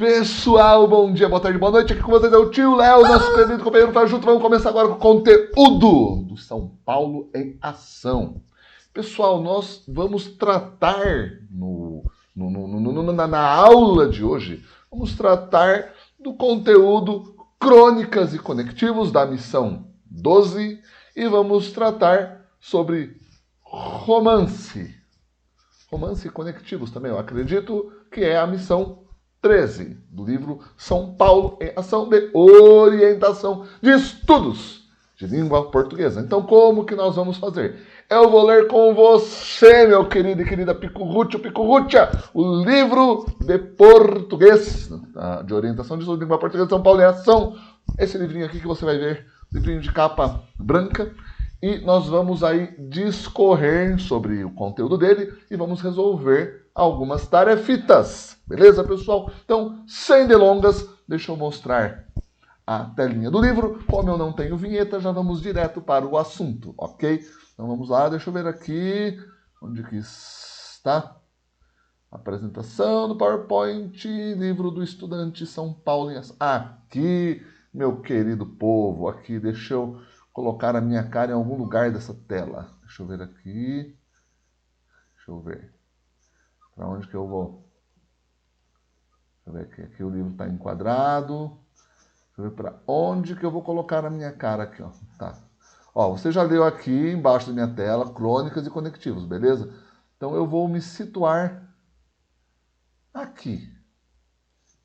Pessoal, bom dia, boa tarde, boa noite. Aqui com vocês é o tio Léo, nosso querido companheiro tá junto. Vamos começar agora com o conteúdo do São Paulo em Ação. Pessoal, nós vamos tratar na aula de hoje, vamos tratar do conteúdo Crônicas e Conectivos da missão 12 e vamos tratar sobre romance e conectivos também. Eu acredito que é a missão 13 do livro São Paulo em Ação de Orientação de Estudos de Língua Portuguesa. Então, como que nós vamos fazer? Eu vou ler com você, meu querido e querida Picurrutia, o livro de português de orientação de estudos de língua portuguesa São Paulo em Ação. Esse livrinho aqui que você vai ver, livrinho de capa branca. E nós vamos aí discorrer sobre o conteúdo dele e vamos resolver algumas tarefitas. Beleza, pessoal? Então, sem delongas, deixa eu mostrar a telinha do livro. Como eu não tenho vinheta, já vamos direto para o assunto, ok? Então vamos lá, deixa eu ver aqui. Onde que está? Apresentação do PowerPoint, livro do estudante São Paulo em Ação. Aqui, meu querido povo, aqui, deixa eu colocar a minha cara em algum lugar dessa tela. Deixa eu ver aqui. Deixa eu ver. Para onde que eu vou? Deixa eu ver aqui. Aqui o livro está enquadrado. Deixa eu ver para onde que eu vou colocar a minha cara aqui, ó. Tá. Ó, você já leu aqui embaixo da minha tela Crônicas e Conectivos, beleza? Então eu vou me situar aqui.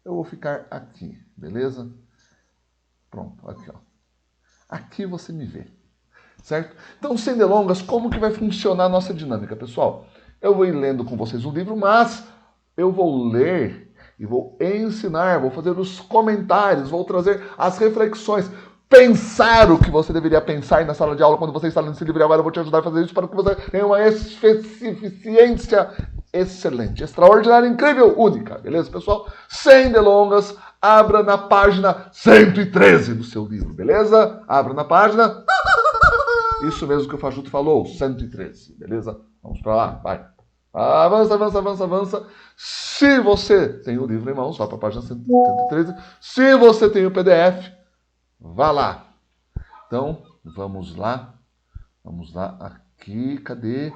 Eu vou ficar aqui, beleza? Pronto, aqui, ó. Aqui você me vê, certo? Então, sem delongas, como que vai funcionar a nossa dinâmica, pessoal? Eu vou ir lendo com vocês o livro, mas eu vou ler e vou ensinar, vou fazer os comentários, vou trazer as reflexões, pensar o que você deveria pensar na sala de aula quando você está lendo esse livro. Agora eu vou te ajudar a fazer isso para que você tenha uma eficiência excelente, extraordinária, incrível, única, beleza, pessoal? Sem delongas, abra na página 113 do seu livro, beleza? Abra na página... Isso mesmo que o Fajuto falou, 113, beleza? Vamos para lá, vai. Avança. Se você tem o livro em mãos, vá para a página 113. Se você tem o PDF, vá lá. Então, vamos lá. Vamos lá, aqui, cadê?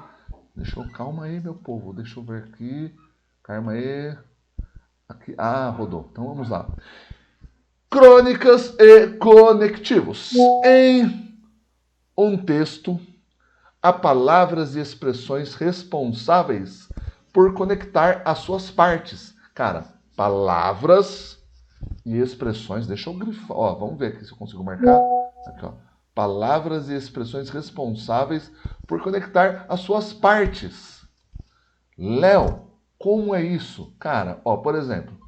Calma aí, meu povo, deixa eu ver aqui. Calma aí. Aqui, rodou. Então, vamos lá. Crônicas e conectivos. Em um texto, há palavras e expressões responsáveis por conectar as suas partes. Cara, palavras e expressões, deixa eu grifar, ó, vamos ver aqui se eu consigo marcar. Aqui, ó. Palavras e expressões responsáveis por conectar as suas partes. Léo, como é isso? Cara, ó, por exemplo,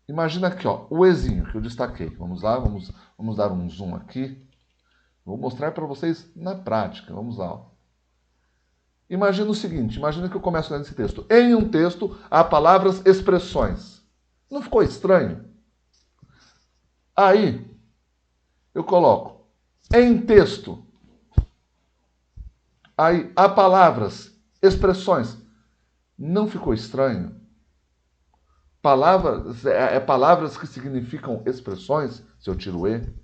imagina aqui, ó, o Ezinho que eu destaquei. Vamos lá, vamos dar um zoom aqui. Vou mostrar para vocês na prática. Vamos lá. Ó. Imagina o seguinte, imagina que eu começo lendo esse texto. Em um texto, há palavras, expressões. Não ficou estranho? Aí, eu coloco em texto. Aí, há palavras, expressões. Não ficou estranho? Palavras que significam expressões, se eu tiro o E.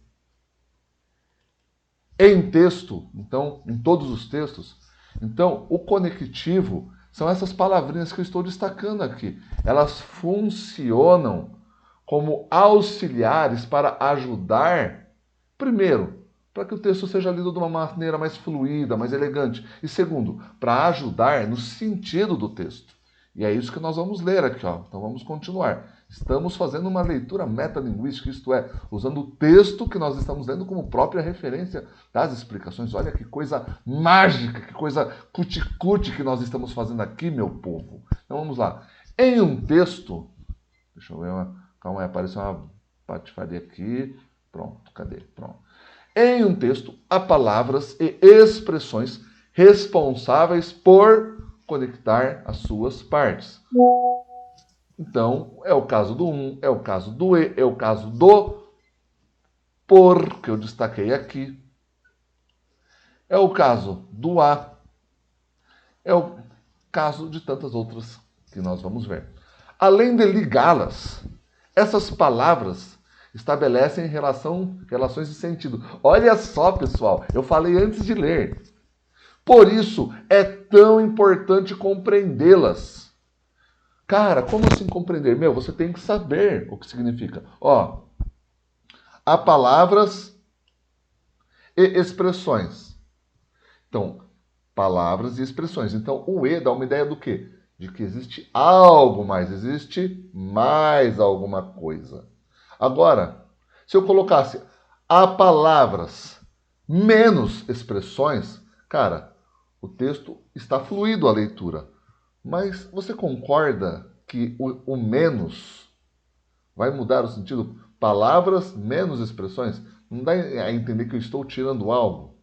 Em texto, então, em todos os textos. Então, o conectivo são essas palavrinhas que eu estou destacando aqui. Elas funcionam como auxiliares para ajudar, primeiro, para que o texto seja lido de uma maneira mais fluida, mais elegante. E segundo, para ajudar no sentido do texto. E é isso que nós vamos ler aqui, ó. Então vamos continuar. Estamos fazendo uma leitura metalinguística, isto é, usando o texto que nós estamos lendo como própria referência das explicações. Olha que coisa mágica, que coisa cuticute que nós estamos fazendo aqui, meu povo. Então vamos lá. Em um texto, deixa eu ver, calma aí, apareceu uma patifaria aqui. Pronto, cadê? Pronto. Em um texto, há palavras e expressões responsáveis por conectar as suas partes. Então, é o caso do é o caso do e, é o caso do por, que eu destaquei aqui. É o caso do a. É o caso de tantas outras que nós vamos ver. Além de ligá-las, Essas palavras estabelecem relações de sentido. Olha só, pessoal, eu falei antes de ler. Por isso, é tão importante compreendê-las. Cara, como assim compreender? Você tem que saber o que significa. Ó, há palavras e expressões. Então, palavras e expressões. Então, o E dá uma ideia do quê? De que existe algo mais, existe mais alguma coisa. Agora, se eu colocasse há palavras menos expressões, cara, o texto está fluido a leitura. Mas você concorda que o menos vai mudar o sentido? Palavras menos expressões? Não dá a entender que eu estou tirando algo.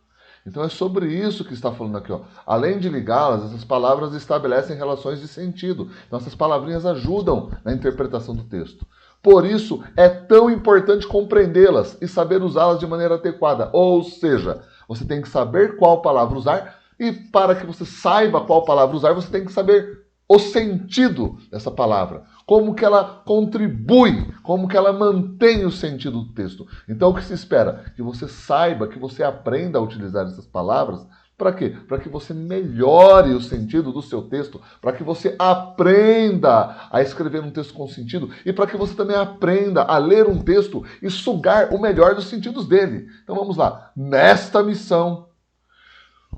Então é sobre isso que está falando aqui. Ó. Além de ligá-las, essas palavras estabelecem relações de sentido. Então essas palavrinhas ajudam na interpretação do texto. Por isso é tão importante compreendê-las e saber usá-las de maneira adequada. Ou seja, você tem que saber qual palavra usar e para que você saiba qual palavra usar, você tem que saber o sentido dessa palavra. Como que ela contribui, como que ela mantém o sentido do texto. Então o que se espera? Que você saiba, que você aprenda a utilizar essas palavras. Para quê? Para que você melhore o sentido do seu texto, para que você aprenda a escrever um texto com sentido e para que você também aprenda a ler um texto e sugar o melhor dos sentidos dele. Então vamos lá. Nesta missão,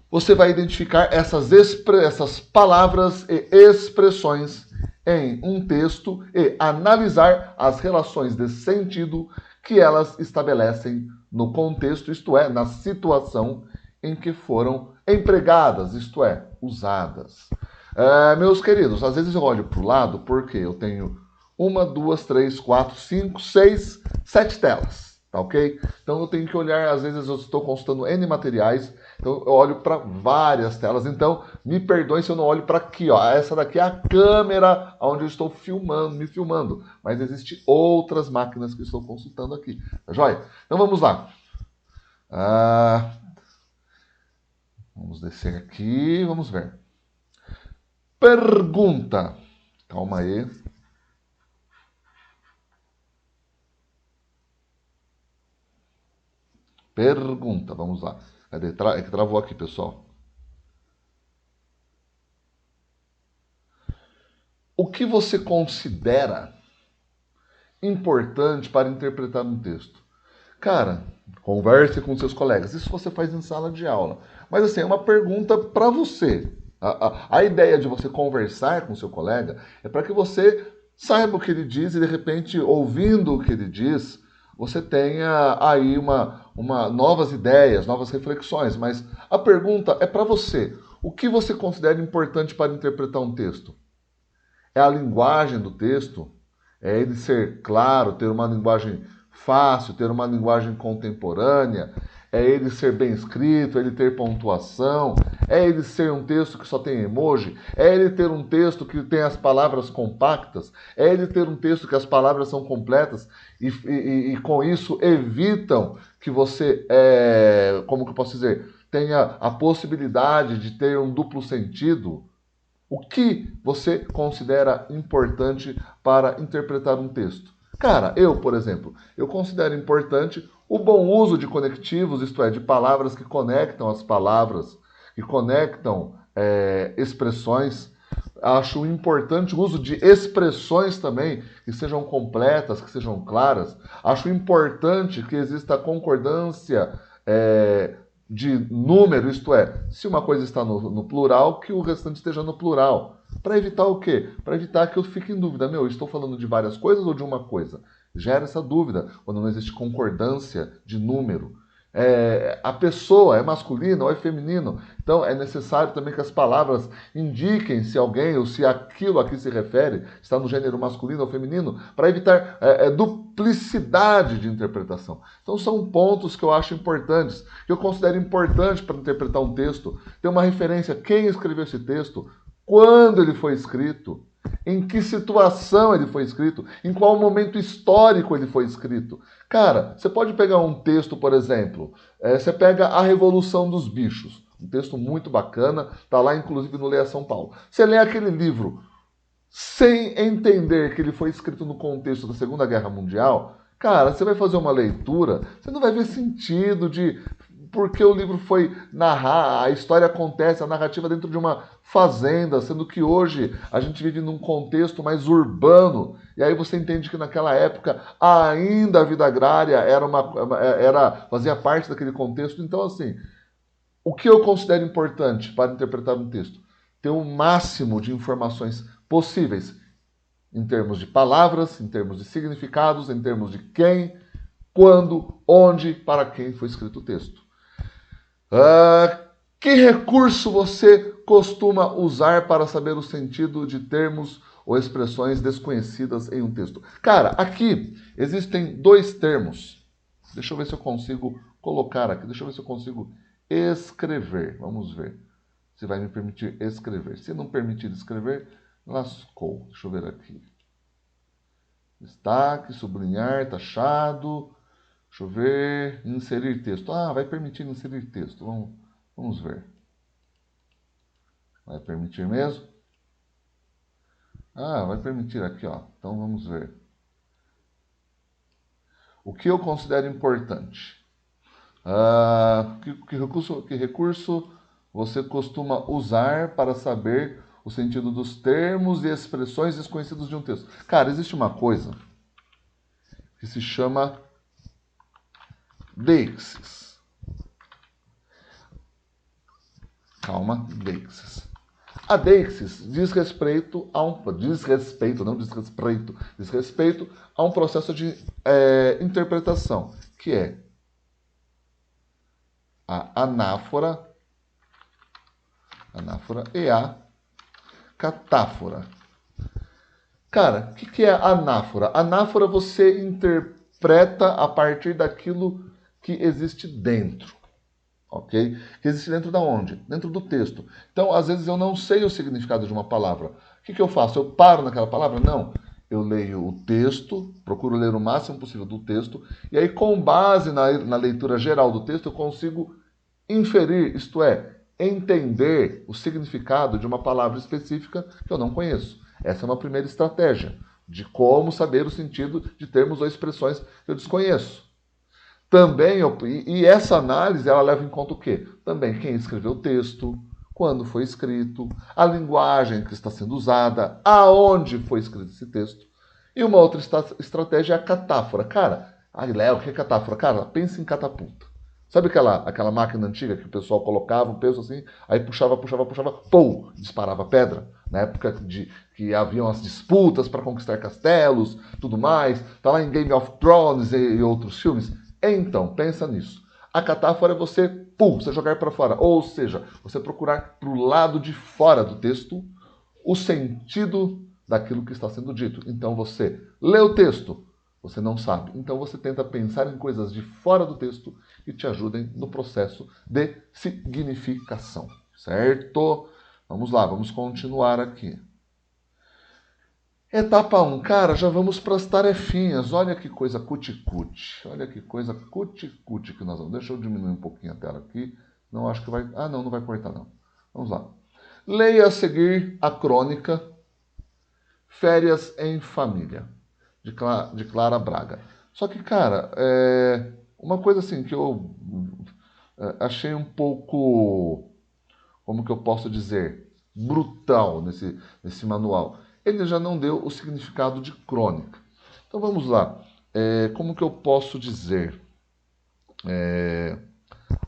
você vai identificar essas palavras e expressões em um texto e analisar as relações de sentido que elas estabelecem no contexto, isto é, na situação em que foram empregadas, isto é, usadas. Meus queridos, às vezes eu olho para o lado porque eu tenho 1, 2, 3, 4, 5, 6, 7 telas, tá ok? Então eu tenho que olhar, às vezes eu estou consultando N materiais, então eu olho para várias telas. Então me perdoem se eu não olho para aqui, ó. Essa daqui é a câmera onde eu estou me filmando, mas existem outras máquinas que eu estou consultando aqui, tá joia? Então vamos lá. Vamos descer aqui, vamos ver. Pergunta. Calma aí. Pergunta, vamos lá. Cadê? É que travou aqui, pessoal. O que você considera importante para interpretar um texto? Cara, converse com seus colegas. Isso você faz em sala de aula. Mas assim, é uma pergunta para você. A ideia de você conversar com seu colega é para que você saiba o que ele diz e, de repente, ouvindo o que ele diz, você tenha aí novas ideias, novas reflexões. Mas a pergunta é para você. O que você considera importante para interpretar um texto? É a linguagem do texto? É ele ser claro, ter uma linguagem fácil, ter uma linguagem contemporânea? É ele ser bem escrito, é ele ter pontuação? É ele ser um texto que só tem emoji? É ele ter um texto que tem as palavras compactas? É ele ter um texto que as palavras são completas e com isso evitam que você, como que eu posso dizer, tenha a possibilidade de ter um duplo sentido? O que você considera importante para interpretar um texto? Cara, eu, por exemplo, eu considero importante o bom uso de conectivos, isto é, de palavras que conectam as palavras, que conectam expressões. Acho importante o uso de expressões também, que sejam completas, que sejam claras. Acho importante que exista concordância de número, isto é, se uma coisa está no plural, que o restante esteja no plural. Para evitar o quê? Para evitar que eu fique em dúvida. Estou falando de várias coisas ou de uma coisa? Gera essa dúvida quando não existe concordância de número. A pessoa é masculina ou é feminino. Então é necessário também que as palavras indiquem se alguém ou se aquilo a que se refere está no gênero masculino ou feminino, para evitar duplicidade de interpretação. Então são pontos que eu acho importantes, que eu considero importante para interpretar um texto. Ter uma referência, quem escreveu esse texto, quando ele foi escrito, em que situação ele foi escrito, em qual momento histórico ele foi escrito. Cara, você pode pegar um texto, por exemplo, você pega A Revolução dos Bichos, um texto muito bacana, está lá inclusive no Leia São Paulo. Você lê aquele livro, sem entender que ele foi escrito no contexto da Segunda Guerra Mundial, cara, você vai fazer uma leitura, você não vai ver sentido de porque o livro foi narrar, a história acontece, a narrativa dentro de uma fazenda, sendo que hoje a gente vive num contexto mais urbano, e aí você entende que naquela época ainda a vida agrária fazia parte daquele contexto. Então, assim, o que eu considero importante para interpretar um texto? Ter o máximo de informações possíveis em termos de palavras, em termos de significados, em termos de quem, quando, onde, para quem foi escrito o texto. Que recurso você costuma usar para saber o sentido de termos ou expressões desconhecidas em um texto? Cara, aqui existem dois termos. Deixa eu ver se eu consigo colocar aqui. Deixa eu ver se eu consigo escrever. Vamos ver se vai me permitir escrever. Se não permitir escrever, lascou. Deixa eu ver aqui. Destaque, sublinhar, taxado. Deixa eu ver. Inserir texto. Ah, vai permitir inserir texto. Vamos ver. Vai permitir mesmo? Ah, vai permitir aqui, ó. Então vamos ver. O que eu considero importante? Que recurso você costuma usar para saber o sentido dos termos e expressões desconhecidos de um texto? Cara, existe uma coisa que se chama deixis. Calma, deixis. A deixis diz respeito a um processo de interpretação, que é a anáfora e a catáfora. Cara, o que é anáfora? Anáfora você interpreta a partir daquilo que existe dentro. Ok? Que existe dentro da onde? Dentro do texto. Então, às vezes eu não sei o significado de uma palavra. O que eu faço? Eu paro naquela palavra? Não. Eu leio o texto, procuro ler o máximo possível do texto, e aí, com base na leitura geral do texto, eu consigo inferir, isto é, entender o significado de uma palavra específica que eu não conheço. Essa é uma primeira estratégia de como saber o sentido de termos ou expressões que eu desconheço. Também, e essa análise, ela leva em conta o quê? Também quem escreveu o texto, quando foi escrito, a linguagem que está sendo usada, aonde foi escrito esse texto. E uma outra estratégia é a catáfora. Cara, Léo, o que é catáfora? Cara, pensa em catapulta. Sabe aquela máquina antiga que o pessoal colocava um peso assim, aí puxava, pum, disparava pedra? Na época que haviam as disputas para conquistar castelos, tudo mais. Tá lá em Game of Thrones e outros filmes. Então, pensa nisso. A catáfora é você jogar para fora. Ou seja, você procurar para o lado de fora do texto o sentido daquilo que está sendo dito. Então, você lê o texto, você não sabe. Então, você tenta pensar em coisas de fora do texto que te ajudem no processo de significação. Certo? Vamos lá, vamos continuar aqui. Etapa 1, cara, já vamos para as tarefinhas. Olha que coisa cuti-cuti. Olha que coisa cuti-cuti que nós vamos. Deixa eu diminuir um pouquinho a tela aqui. Não acho que vai. Ah, não vai cortar, não. Vamos lá. Leia a seguir a crônica Férias em Família, de Clara Braga. Só que, cara, uma coisa assim que eu achei um pouco, como que eu posso dizer, brutal nesse manual. Ele já não deu o significado de crônica. Então vamos lá. Como que eu posso dizer?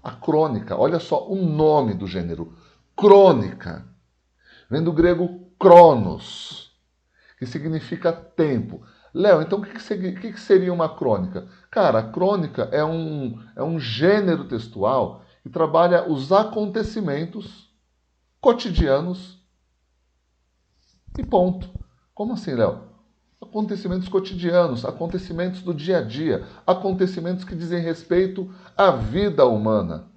A crônica, olha só o nome do gênero. Crônica. Vem do grego cronos, que significa tempo. Léo, então o que seria uma crônica? Cara, a crônica é um gênero textual que trabalha os acontecimentos cotidianos e ponto. Como assim, Léo? Acontecimentos cotidianos, acontecimentos do dia a dia, acontecimentos que dizem respeito à vida humana,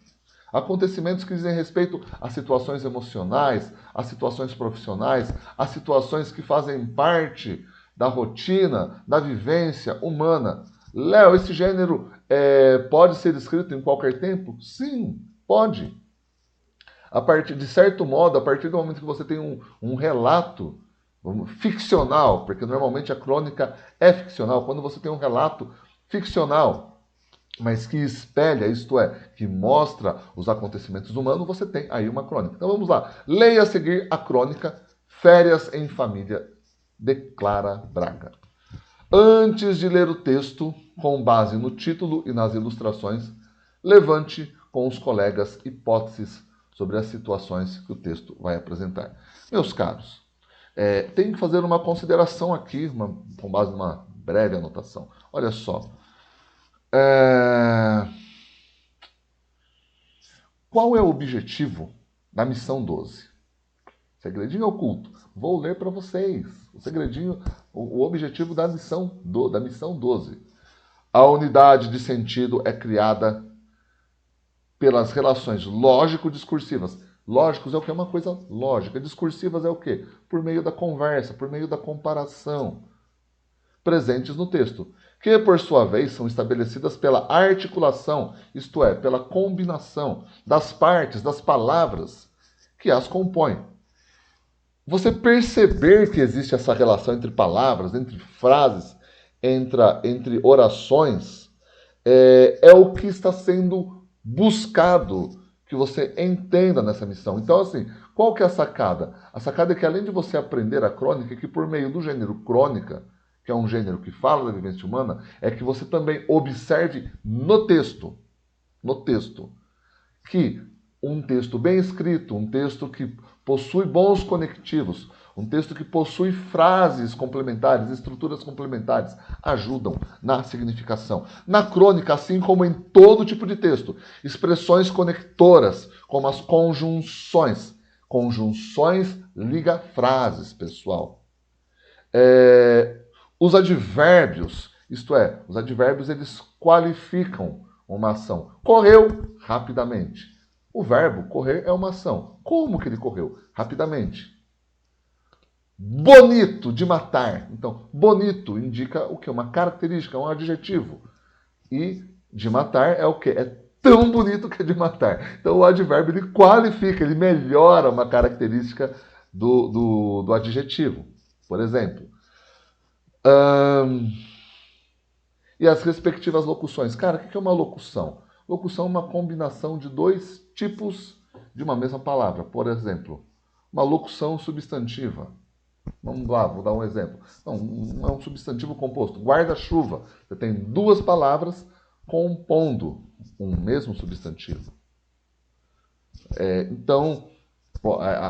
acontecimentos que dizem respeito a situações emocionais, a situações profissionais, a situações que fazem parte da rotina, da vivência humana. Léo, esse gênero pode ser escrito em qualquer tempo? Sim, pode. A partir de certo modo, a partir do momento que você tem um relato ficcional, porque normalmente a crônica é ficcional. Quando você tem um relato ficcional, mas que espelha, isto é, que mostra os acontecimentos humanos, você tem aí uma crônica. Então vamos lá. Leia a seguir a crônica Férias em Família, de Clara Braga. Antes de ler o texto, com base no título e nas ilustrações, levante com os colegas hipóteses sobre as situações que o texto vai apresentar. Meus caros, tenho que fazer uma consideração aqui, com base numa breve anotação. Olha só. Qual é o objetivo da missão 12? Segredinho oculto. Vou ler para vocês. O segredinho, o objetivo da missão 12. A unidade de sentido é criada pelas relações lógico-discursivas. Lógicos é o que? É uma coisa lógica. Discursivas é o quê? Por meio da conversa, por meio da comparação. Presentes no texto, que por sua vez são estabelecidas pela articulação, isto é, pela combinação das partes, das palavras que as compõem. Você perceber que existe essa relação entre palavras, entre frases, entre orações, é o que está sendo buscado que você entenda nessa missão. Então, assim, qual que é a sacada? A sacada é que além de você aprender a crônica, que por meio do gênero crônica, que é um gênero que fala da vivência humana, é que você também observe no texto, que um texto bem escrito, um texto que possui bons conectivos, um texto que possui frases complementares, estruturas complementares, ajudam na significação. Na crônica, assim como em todo tipo de texto, expressões conectoras, como as conjunções. Conjunções liga frases, pessoal. Os advérbios, isto é, os advérbios eles qualificam uma ação. Correu rapidamente. O verbo correr é uma ação. Como que ele correu? Rapidamente. Bonito, de matar. Então, bonito indica o que? Uma característica, um adjetivo. E de matar é o que? É tão bonito que é de matar. Então, o advérbio ele qualifica, ele melhora uma característica do adjetivo. Por exemplo, e as respectivas locuções. Cara, o que é uma locução? Locução é uma combinação de dois tipos de uma mesma palavra. Por exemplo, uma locução substantiva. Vamos lá, vou dar um exemplo. Não é um substantivo composto. Guarda-chuva. Você tem duas palavras compondo um mesmo substantivo. Então,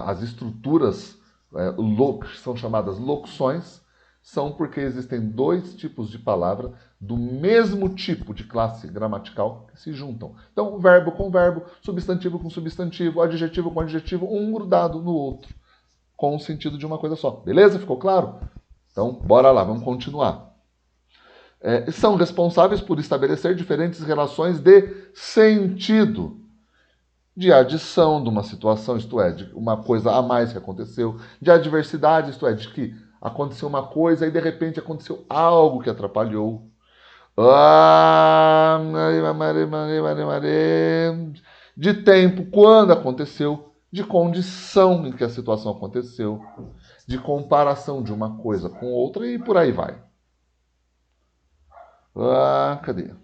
as estruturas que são chamadas locuções são porque existem dois tipos de palavra do mesmo tipo de classe gramatical que se juntam. Então, verbo com verbo, substantivo com substantivo, adjetivo com adjetivo, um grudado no outro, com o sentido de uma coisa só. Beleza? Ficou claro? Então, bora lá, vamos continuar. São responsáveis por estabelecer diferentes relações de sentido, de adição de uma situação, isto é, de uma coisa a mais que aconteceu, de adversidade, isto é, de que aconteceu uma coisa e de repente aconteceu algo que atrapalhou. De tempo, quando aconteceu, de condição em que a situação aconteceu, de comparação de uma coisa com outra e por aí vai. Cadê?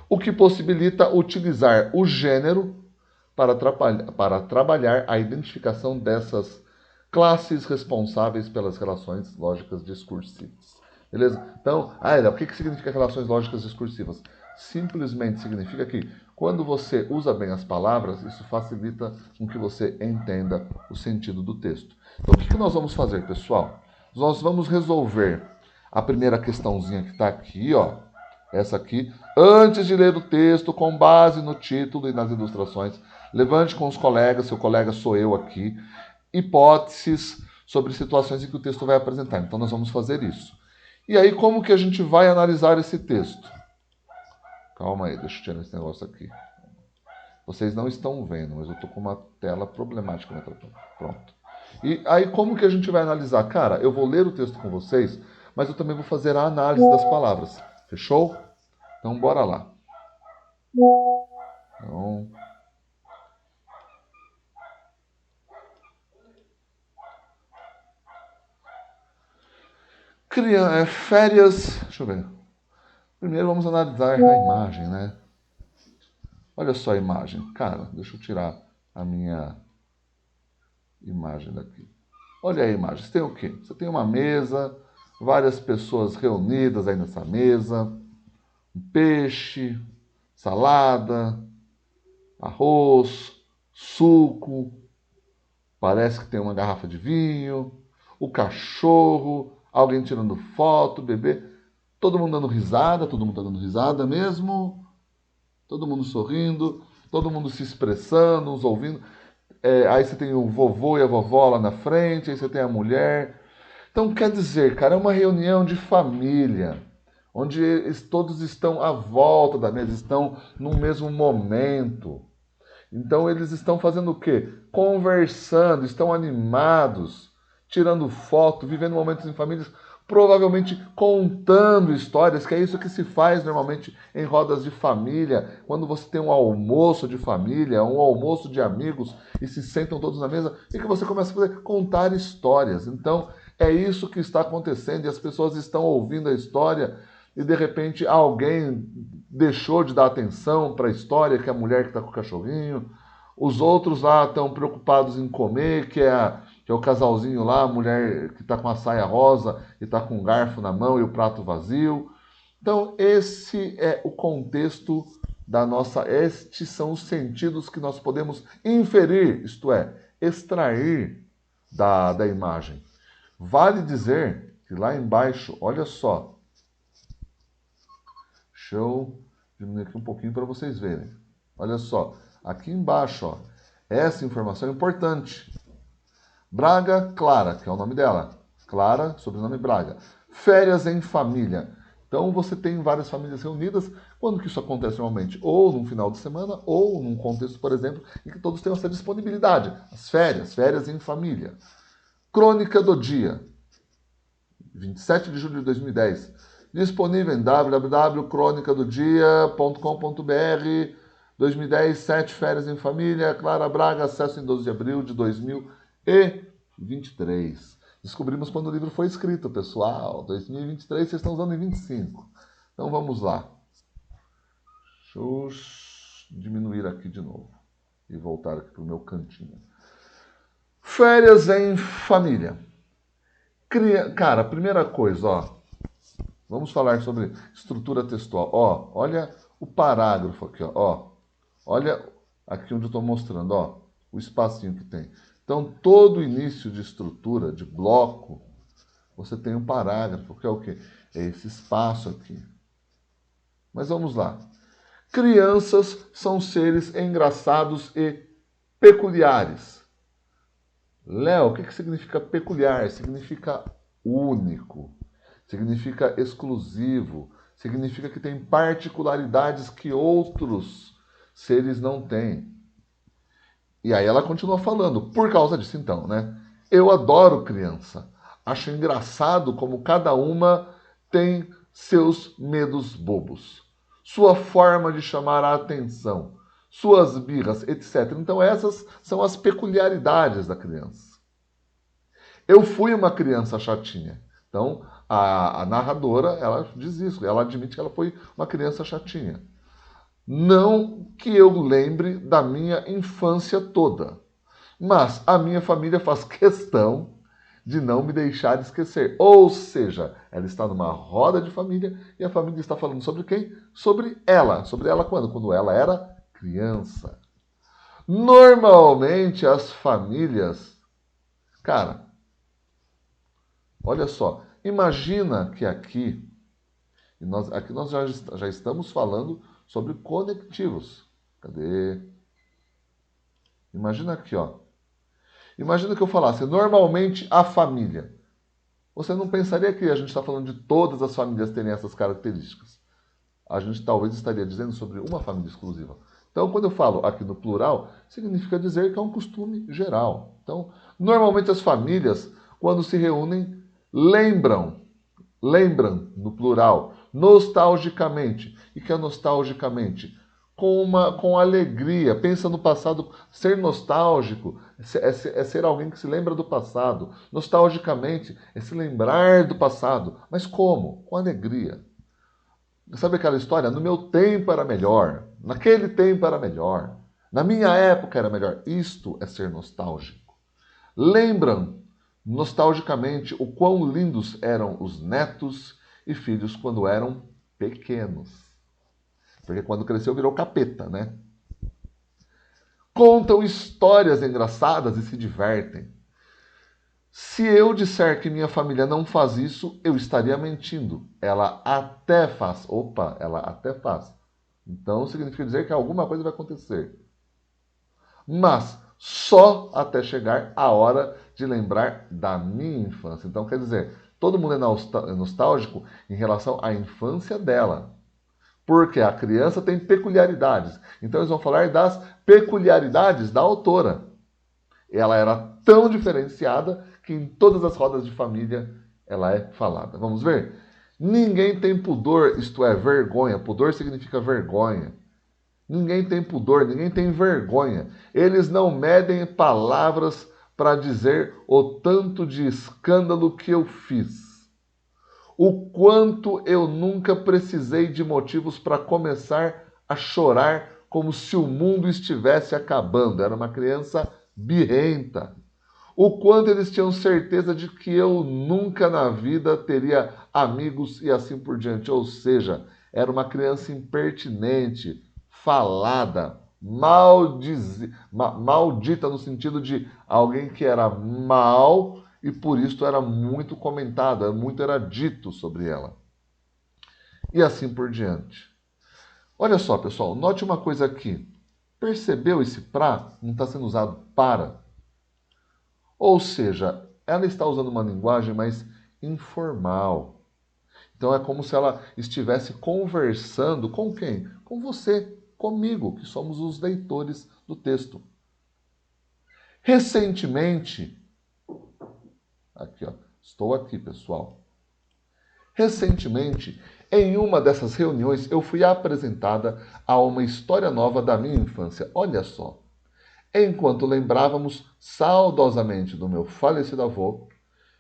O que possibilita utilizar o gênero para trabalhar a identificação dessas classes responsáveis pelas relações lógicas discursivas. Beleza? Então, o que significa relações lógicas discursivas? Simplesmente significa que quando você usa bem as palavras, isso facilita com que você entenda o sentido do texto. Então, o que nós vamos fazer, pessoal? Nós vamos resolver a primeira questãozinha que está aqui, ó. Essa aqui, antes de ler o texto, com base no título e nas ilustrações, levante com os colegas, seu colega sou eu aqui, hipóteses sobre situações em que o texto vai apresentar. Então, nós vamos fazer isso. E aí, como que a gente vai analisar esse texto? Calma aí, deixa eu tirar esse negócio aqui. Vocês não estão vendo, mas eu estou com uma tela problemática na tela. Pronto. E aí, como que a gente vai analisar? Cara, eu vou ler o texto com vocês, mas eu também vou fazer a análise das palavras. Fechou? Então, bora lá. Então, Férias. Deixa eu ver. Primeiro vamos analisar a imagem, né? Olha só a imagem. Cara, deixa eu tirar a minha imagem daqui. Olha a imagem. Você tem o quê? Você tem uma mesa, várias pessoas reunidas aí nessa mesa, um peixe, salada, arroz, suco, parece que tem uma garrafa de vinho, o cachorro, alguém tirando foto, bebê, todo mundo dando risada, todo mundo tá dando risada mesmo, todo mundo sorrindo, todo mundo se expressando, uns ouvindo. Aí você tem o vovô e a vovó lá na frente, aí você tem a mulher. Então quer dizer, cara, é uma reunião de família, onde todos estão à volta da mesa, estão no mesmo momento. Então eles estão fazendo o quê? Conversando, estão animados, tirando foto, vivendo momentos em famílias, provavelmente contando histórias, que é isso que se faz normalmente em rodas de família, quando você tem um almoço de família, um almoço de amigos e se sentam todos na mesa e que você começa a fazer, contar histórias. Então é isso que está acontecendo e as pessoas estão ouvindo a história e de repente alguém deixou de dar atenção para a história, que é a mulher que está com o cachorrinho, os outros lá estão preocupados em comer, que é o casalzinho lá, a mulher que está com a saia rosa e está com um garfo na mão e o prato vazio. Então, esse é o contexto da nossa. Estes são os sentidos que nós podemos inferir, isto é, extrair da imagem. Vale dizer que lá embaixo, olha só. Deixa eu diminuir aqui um pouquinho para vocês verem. Olha só, aqui embaixo, ó, essa informação é importante. Braga Clara, que é o nome dela. Clara, sobrenome Braga. Férias em família. Então você tem várias famílias reunidas. Quando que isso acontece normalmente? Ou num final de semana, ou num contexto, por exemplo, em que todos tenham essa disponibilidade. As férias em família. Crônica do dia. 27 de julho de 2010. Disponível em www.cronicadodia.com.br. 2010, 7 férias em família. Clara Braga, acesso em 12 de abril de 2023. Descobrimos quando o livro foi escrito, pessoal. 2023, vocês estão usando em 25. Então vamos lá. Deixa eu diminuir aqui de novo e voltar aqui para o meu cantinho. Férias em família. Cara, primeira coisa, ó. Vamos falar sobre estrutura textual. Ó, olha o parágrafo aqui, ó. Olha aqui onde eu estou mostrando, ó, o espacinho que tem. Então, todo início de estrutura, de bloco, você tem um parágrafo, que é o quê? É esse espaço aqui. Mas vamos lá. Crianças são seres engraçados e peculiares. Léo, o que significa peculiar? Significa único. Significa exclusivo. Significa que tem particularidades que outros seres não têm. E aí ela continua falando, por causa disso então, né? Eu adoro criança. Acho engraçado como cada uma tem seus medos bobos, sua forma de chamar a atenção, suas birras, etc. Então essas são as peculiaridades da criança. Eu fui uma criança chatinha. Então a narradora, ela diz isso, ela admite que ela foi uma criança chatinha. Não que eu lembre da minha infância toda, mas a minha família faz questão de não me deixar esquecer. Ou seja, ela está numa roda de família e a família está falando sobre quem? Sobre ela. Sobre ela quando? Quando ela era criança. Normalmente as famílias... Cara, olha só. Imagina que aqui nós já estamos falando sobre conectivos. Cadê? Imagina aqui, ó. Imagina que eu falasse normalmente a família. Você não pensaria que a gente está falando de todas as famílias terem essas características. A gente talvez estaria dizendo sobre uma família exclusiva. Então, quando eu falo aqui no plural, significa dizer que é um costume geral. Então, normalmente as famílias, quando se reúnem, lembram no plural, nostalgicamente. E que é nostalgicamente? com alegria. Pensa no passado. Ser nostálgico é ser alguém que se lembra do passado. Nostalgicamente é se lembrar do passado. Mas como? Com alegria. Sabe aquela história? No meu tempo era melhor. Naquele tempo era melhor. Na minha época era melhor. Isto é ser nostálgico. Lembram nostalgicamente o quão lindos eram os netos e filhos quando eram pequenos. Porque quando cresceu virou capeta, né? Contam histórias engraçadas e se divertem. Se eu disser que minha família não faz isso, eu estaria mentindo. Ela até faz. Opa, ela até faz. Então significa dizer que alguma coisa vai acontecer. Mas só até chegar a hora de lembrar da minha infância. Então quer dizer, todo mundo é nostálgico em relação à infância dela. Porque a criança tem peculiaridades. Então eles vão falar das peculiaridades da autora. Ela era tão diferenciada que em todas as rodas de família ela é falada. Vamos ver? Ninguém tem pudor, isto é, vergonha. Pudor significa vergonha. Ninguém tem pudor, ninguém tem vergonha. Eles não medem palavras para dizer o tanto de escândalo que eu fiz. O quanto eu nunca precisei de motivos para começar a chorar como se o mundo estivesse acabando. Era uma criança birrenta. O quanto eles tinham certeza de que eu nunca na vida teria amigos e assim por diante. Ou seja, era uma criança impertinente, falada, maldita no sentido de alguém que era mal e por isso era muito comentado, muito era dito sobre ela. E assim por diante. Olha só, pessoal, note uma coisa aqui. Percebeu esse pra? Não está sendo usado para. Ou seja, ela está usando uma linguagem mais informal. Então é como se ela estivesse conversando com quem? Com você, comigo, que somos os leitores do texto. Recentemente, aqui ó, estou aqui, pessoal. Recentemente, em uma dessas reuniões, eu fui apresentada a uma história nova da minha infância. Olha só. Enquanto lembrávamos saudosamente do meu falecido avô,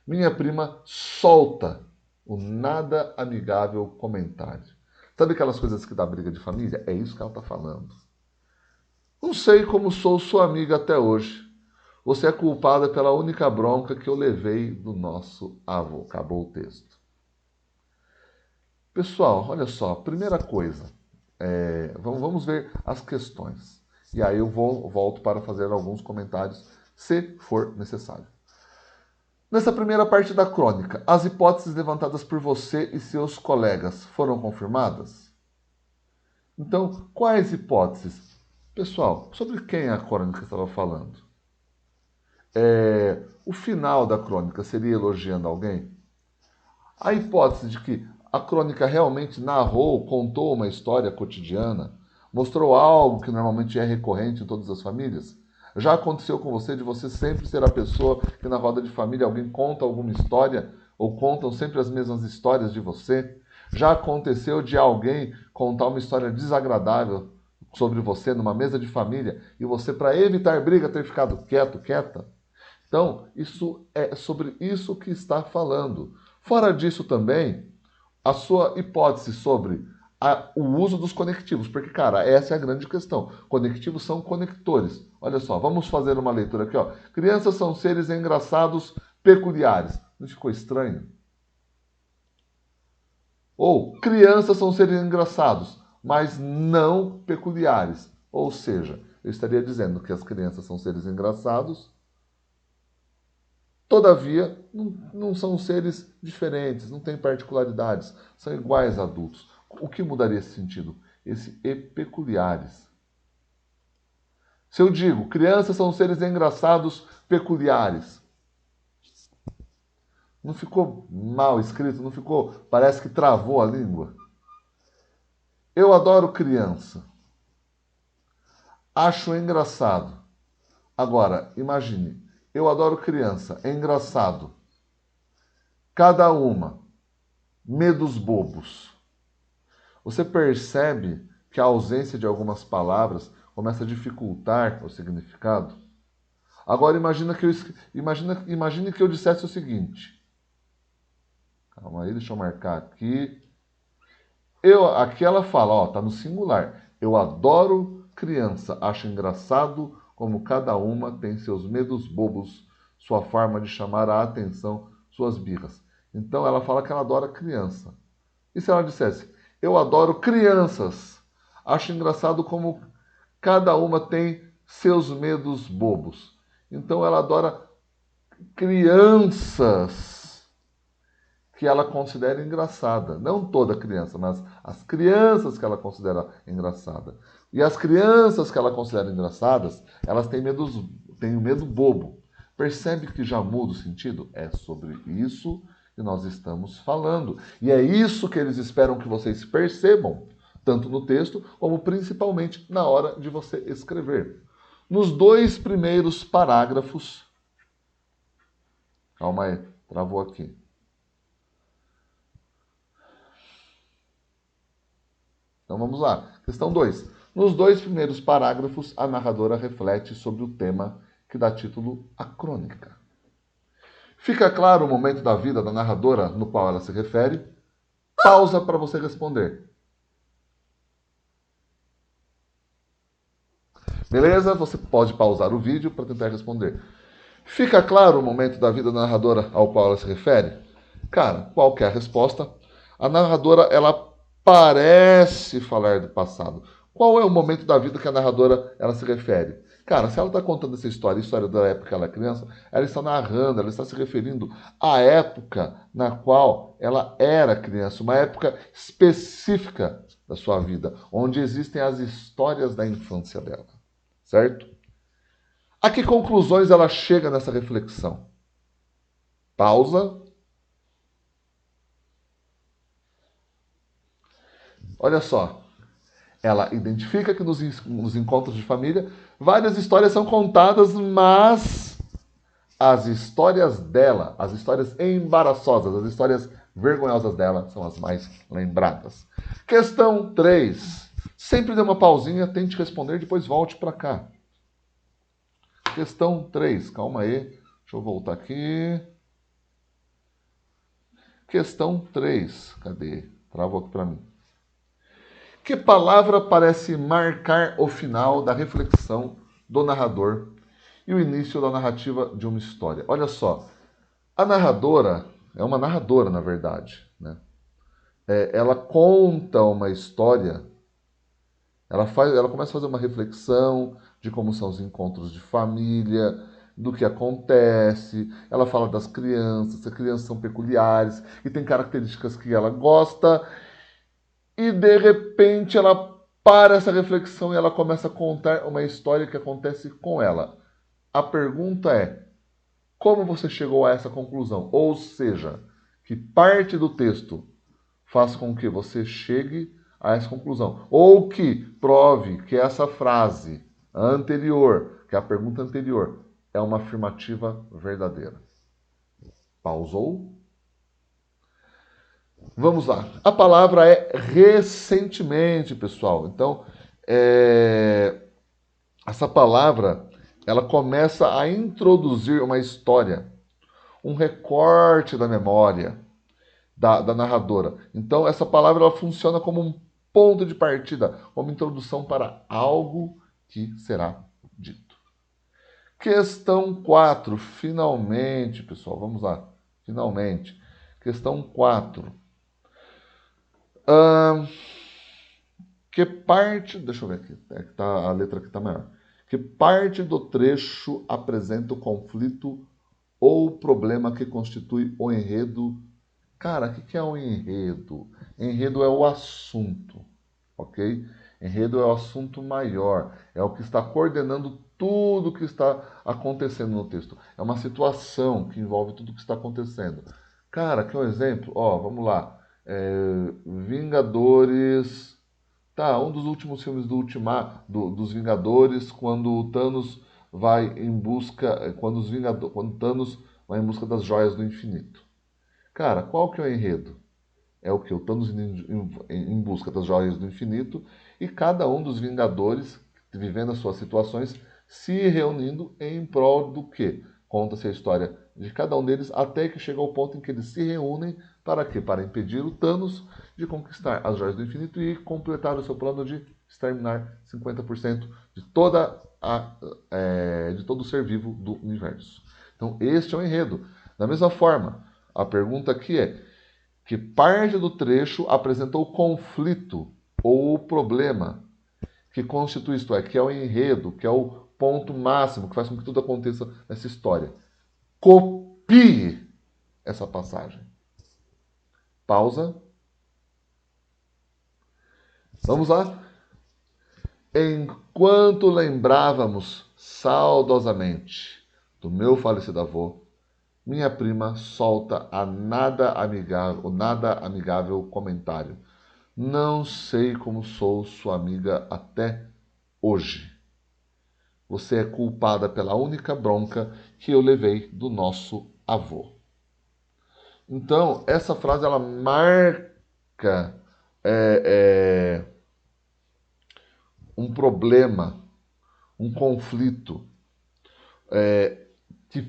minha prima solta o nada amigável comentário. Sabe aquelas coisas que dá briga de família? É isso que ela está falando. Não sei como sou sua amiga até hoje. Você é culpada pela única bronca que eu levei do nosso avô. Acabou o texto. Pessoal, olha só. Primeira coisa. Vamos ver as questões. E aí eu volto para fazer alguns comentários, se for necessário. Nessa primeira parte da crônica, as hipóteses levantadas por você e seus colegas foram confirmadas? Então, quais hipóteses? Pessoal, sobre quem a crônica estava falando? O final da crônica seria elogiando alguém? A hipótese de que a crônica realmente narrou, contou uma história cotidiana, mostrou algo que normalmente é recorrente em todas as famílias? Já aconteceu com você de você sempre ser a pessoa que na roda de família alguém conta alguma história ou contam sempre as mesmas histórias de você? Já aconteceu de alguém contar uma história desagradável sobre você numa mesa de família e você, para evitar briga, ter ficado quieto, quieta? Então, isso é sobre isso que está falando. Fora disso também, a sua hipótese sobre o uso dos conectivos, porque, cara, essa é a grande questão. Conectivos são conectores. Olha só, vamos fazer uma leitura aqui, ó. Crianças são seres engraçados, peculiares. Não ficou estranho? Ou crianças são seres engraçados, mas não peculiares. Ou seja, eu estaria dizendo que as crianças são seres engraçados, todavia, não são seres diferentes, não têm particularidades, são iguais a adultos. O que mudaria esse sentido? Esse e peculiares. Se eu digo, crianças são seres engraçados, peculiares, não ficou mal escrito? Não ficou? Parece que travou a língua. Eu adoro criança. Acho engraçado. Agora, imagine, eu adoro criança, é engraçado. Cada uma, medos bobos. Você percebe que a ausência de algumas palavras começa a dificultar o significado? Agora imagine que eu dissesse o seguinte. Calma aí, deixa eu marcar aqui. Aqui ela fala, ó, tá no singular. Eu adoro criança, acho engraçado como cada uma tem seus medos bobos, sua forma de chamar a atenção, suas birras. Então ela fala que ela adora criança. E se ela dissesse, eu adoro crianças, acho engraçado como cada uma tem seus medos bobos. Então ela adora crianças que ela considera engraçada. Não toda criança, mas as crianças que ela considera engraçada. E as crianças que ela considera engraçadas, elas têm um medo bobo. Percebe que já muda o sentido? É sobre isso que nós estamos falando. E é isso que eles esperam que vocês percebam, tanto no texto, como principalmente na hora de você escrever. Nos 2 primeiros parágrafos. Calma aí, travou aqui. Então vamos lá. Questão 2. Nos 2 primeiros parágrafos, a narradora reflete sobre o tema que dá título à crônica. Fica claro o momento da vida da narradora no qual ela se refere? Pausa para você responder. Beleza? Você pode pausar o vídeo para tentar responder. Fica claro o momento da vida da narradora ao qual ela se refere? Cara, qual que é a resposta? A narradora, ela parece falar do passado. Qual é o momento da vida que a narradora ela se refere? Cara, se ela está contando essa história, a história da época que ela é criança, ela está narrando, ela está se referindo à época na qual ela era criança, uma época específica da sua vida, onde existem as histórias da infância dela, certo? A que conclusões ela chega nessa reflexão? Pausa. Olha só. Ela identifica que nos encontros de família várias histórias são contadas, mas as histórias dela, as histórias embaraçosas, as histórias vergonhosas dela são as mais lembradas. Questão 3. Sempre dê uma pausinha, tente responder, depois volte para cá. Questão 3. Calma aí. Deixa eu voltar aqui. Questão 3. Cadê? Travou aqui para mim. Que palavra parece marcar o final da reflexão do narrador e o início da narrativa de uma história? Olha só, a narradora é uma narradora, na verdade, né? Ela conta uma história, ela começa a fazer uma reflexão de como são os encontros de família, do que acontece, ela fala das crianças, as crianças são peculiares e tem características que ela gosta. E de repente ela para essa reflexão e ela começa a contar uma história que acontece com ela. A pergunta é: como você chegou a essa conclusão? Ou seja, que parte do texto faz com que você chegue a essa conclusão? Ou que prove que essa frase anterior, que é a pergunta anterior, é uma afirmativa verdadeira. Pausou? Vamos lá. A palavra é recentemente, pessoal. Então, essa palavra, ela começa a introduzir uma história, um recorte da memória da narradora. Então, essa palavra ela funciona como um ponto de partida, como introdução para algo que será dito. Questão 4. Finalmente, pessoal, vamos lá. Finalmente. Questão 4. Que parte. Deixa eu ver aqui. A letra aqui está maior. Que parte do trecho apresenta o conflito ou problema que constitui o enredo? Cara, o que é o enredo? Enredo é o assunto, ok? Enredo é o assunto maior. É o que está coordenando tudo o que está acontecendo no texto. É uma situação que envolve tudo o que está acontecendo. Cara, quer um exemplo? Ó, vamos lá. Vingadores. Tá, um dos últimos filmes dos Vingadores, quando o Thanos vai em busca. Quando o Thanos vai em busca das joias do infinito. Cara, qual que é o enredo? É o que? O Thanos indo em busca das joias do infinito e cada um dos Vingadores, vivendo as suas situações, se reunindo em prol do quê? Conta-se a história de cada um deles até que chega ao ponto em que eles se reúnem para quê? Para impedir o Thanos de conquistar as joias do infinito e completar o seu plano de exterminar 50% de de todo o ser vivo do universo. Então, este é o enredo. Da mesma forma, a pergunta aqui é: que parte do trecho apresenta o conflito ou o problema que constitui isto é, que é o enredo, que é o ponto máximo que faz com que tudo aconteça nessa história. Copie essa passagem. Pausa. Vamos lá? Enquanto lembrávamos saudosamente do meu falecido avô, minha prima solta o nada amigável comentário. Não sei como sou sua amiga até hoje. Você é culpada pela única bronca que eu levei do nosso avô. Então, essa frase ela marca é, um problema, um conflito que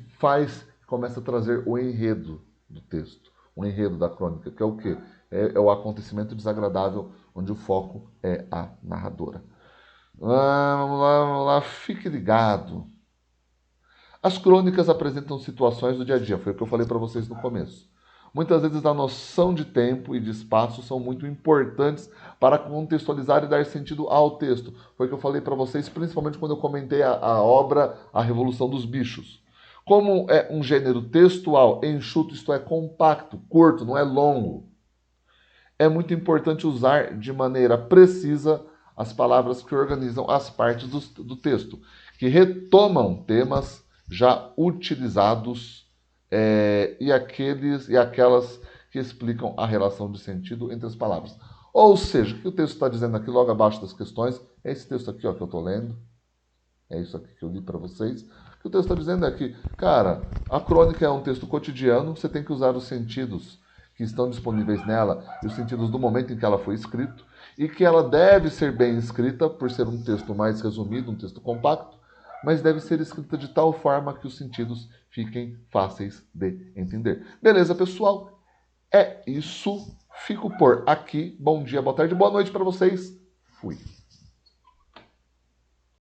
começa a trazer o enredo do texto, o enredo da crônica, que é o quê? É o acontecimento desagradável onde o foco é a narradora. Vamos lá, fique ligado. As crônicas apresentam situações do dia a dia, foi o que eu falei para vocês no começo. Muitas vezes a noção de tempo e de espaço são muito importantes para contextualizar e dar sentido ao texto. Foi o que eu falei para vocês, principalmente quando eu comentei a obra A Revolução dos Bichos. Como é um gênero textual, enxuto, isto é, compacto, curto, não é longo, é muito importante usar de maneira precisa as palavras que organizam as partes do texto, que retomam temas já utilizados e aquelas que explicam a relação de sentido entre as palavras. Ou seja, o que o texto está dizendo aqui logo abaixo das questões é esse texto aqui ó, que eu estou lendo, é isso aqui que eu li para vocês. O que o texto está dizendo é que, cara, a crônica é um texto cotidiano, você tem que usar os sentidos que estão disponíveis nela e os sentidos do momento em que ela foi escrita, e que ela deve ser bem escrita, por ser um texto mais resumido, um texto compacto, mas deve ser escrita de tal forma que os sentidos fiquem fáceis de entender. Beleza, pessoal? É isso. Fico por aqui. Bom dia, boa tarde, boa noite para vocês. Fui.